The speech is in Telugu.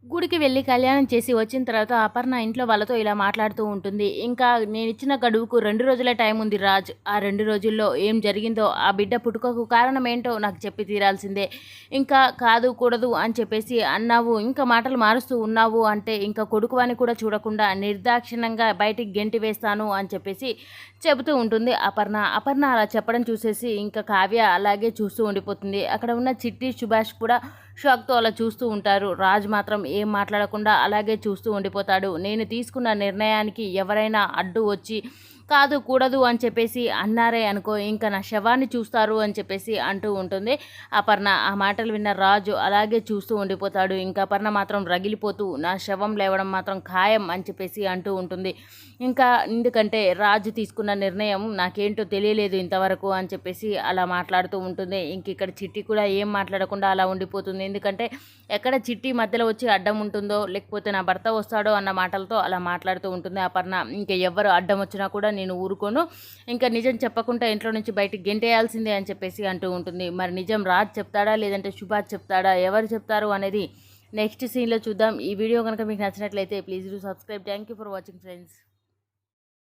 గుడికి వెళ్ళి కళ్యాణం చేసి వచ్చిన తర్వాత అపర్ణ ఇంట్లో వాళ్ళతో ఇలా మాట్లాడుతూ ఉంటుంది. ఇంకా నేనిచ్చిన గడువుకు 2 రోజులే టైం ఉంది రాజ్. ఆ 2 రోజుల్లో ఏం జరిగిందో, ఆ బిడ్డ పుట్టుకకు కారణమేంటో నాకు చెప్పి తీరాల్సిందే. ఇంకా కాదు, కూడదు అని చెప్పేసి అన్నావు, ఇంకా మాటలు మారుస్తూ ఉన్నావు అంటే ఇంకా కొడుకువని కూడా చూడకుండా నిర్దాక్షిణ్యంగా బయటికి గెంటి వేస్తాను అని చెప్పేసి చెబుతూ ఉంటుంది అపర్ణ. అపర్ణ అలా చెప్పడం చూసేసి ఇంకా కావ్య అలాగే చూస్తూ ఉండిపోతుంది. అక్కడ ఉన్న చిట్టి, సుభాష్ కూడా షాక్తో అలా చూస్తూ ఉంటారు. రాజ్ మాత్రం ఏం మాట్లాడకుండా అలాగే చూస్తూ ఉండిపోతాడు. నేను తీసుకున్న నిర్ణయానికి ఎవరైనా అడ్డు వచ్చి కాదు, కూడదు అని చెప్పేసి అన్నారే అనుకో, ఇంకా నా శవాన్ని చూస్తారు అని చెప్పేసి అంటూ ఉంటుంది అపర్ణ. ఆ మాటలు విన్న రాజు అలాగే చూస్తూ ఉండిపోతాడు. ఇంకా అపర్ణ మాత్రం రగిలిపోతూ నా శవం లేవడం మాత్రం ఖాయం అని చెప్పేసి అంటూ ఉంటుంది. ఇంకా ఎందుకంటే రాజు తీసుకున్న నిర్ణయం నాకేంటో తెలియలేదు ఇంతవరకు అని చెప్పేసి అలా మాట్లాడుతూ ఉంటుంది. ఇంక ఇక్కడ చిట్టి కూడా ఏం మాట్లాడకుండా అలా ఉండిపోతుంది. ఎందుకంటే ఎక్కడ చిట్టి మధ్యలో వచ్చి అడ్డం ఉంటుందో, లేకపోతే నా భర్త వస్తాడో అన్న మాటలతో అలా మాట్లాడుతూ ఉంటుంది అపర్ణ. ఇంకా ఎవరు అడ్డం వచ్చినా కూడా నేను ఊరుకోను, ఇంకా నిజం చెప్పకుండా ఇంట్లో నుంచి బయటికి గెంటేయాల్సిందే అని చెప్పేసి అంటూ ఉంటుంది. మరి నిజం రాజ్ చెప్తాడా లేదంటే సుభాష్ చెప్తాడా, ఎవరు చెప్తారు అనేది నెక్స్ట్ సీన్లో చూద్దాం. ఈ వీడియో కనుక మీకు నచ్చినట్లయితే please do subscribe. Thank you for watching friends.